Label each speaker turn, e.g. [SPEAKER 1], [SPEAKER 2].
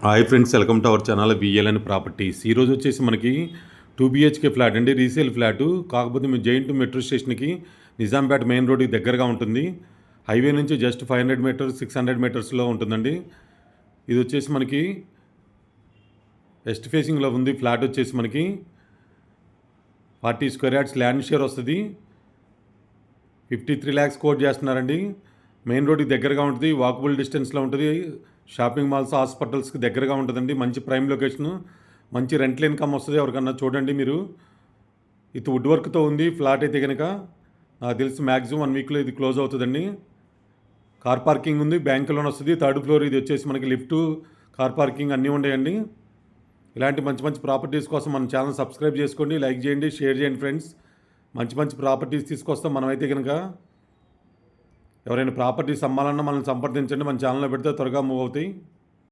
[SPEAKER 1] Hi friends, welcome to our channel VLN properties. ఈరోజు వచ్చేసి మనకి 2 BHK ఫ్లాట్ అండి, రీసేల్ ఫ్లాటు. కాకపోతే మీ జైంట్ మెట్రో స్టేషన్కి నిజాంపేట మెయిన్ రోడ్కి దగ్గరగా ఉంటుంది. హైవే నుంచి జస్ట్ 500 మీటర్స్ 600 మీటర్స్లో ఉంటుందండి. ఇది వచ్చేసి మనకి వెస్ట్ ఫేసింగ్లో ఉంది. ఫ్లాట్ వచ్చేసి మనకి 40 స్క్వేర్ యార్డ్స్ ల్యాండ్ షేర్ వస్తుంది. 53 lakhs కోట్ చేస్తున్నారండి. మెయిన్ రోడ్కి దగ్గరగా ఉంటుంది, వాకబుల్ డిస్టెన్స్లో ఉంటుంది. షాపింగ్ మాల్స్, హాస్పిటల్స్కి దగ్గరగా ఉంటుందండి. మంచి ప్రైమ్ లొకేషను, మంచి రెంటల్ ఇన్కమ్ వస్తుంది. ఎవరికన్నా చూడండి మీరు. ఇది వుడ్ వర్క్తో ఉంది ఫ్లాట్ అయితే కనుక. నాకు తెలిసి మ్యాక్సిమం 1 వీక్లో ఇది క్లోజ్ అవుతుందండి. కార్ పార్కింగ్ ఉంది, బ్యాంక్ లోన్ వస్తుంది. 3rd floor. ఇది వచ్చేసి మనకి లిఫ్ట్, కార్ పార్కింగ్ అన్నీ ఉన్నాయండి. ఇలాంటి మంచి మంచి ప్రాపర్టీస్ కోసం మన ఛానల్ సబ్స్క్రైబ్ చేసుకోండి, లైక్ చేయండి, షేర్ చేయండి ఫ్రెండ్స్. మంచి మంచి ప్రాపర్టీస్ తీసుకొస్తాం మనమైతే కనుక. ఎవరైనా ప్రాపర్టీస్ అమ్మాలన్నా మనల్ని సంప్రదించండి, మన ఛానల్లో పెడితే త్వరగా మూవ్ అవుతాయి.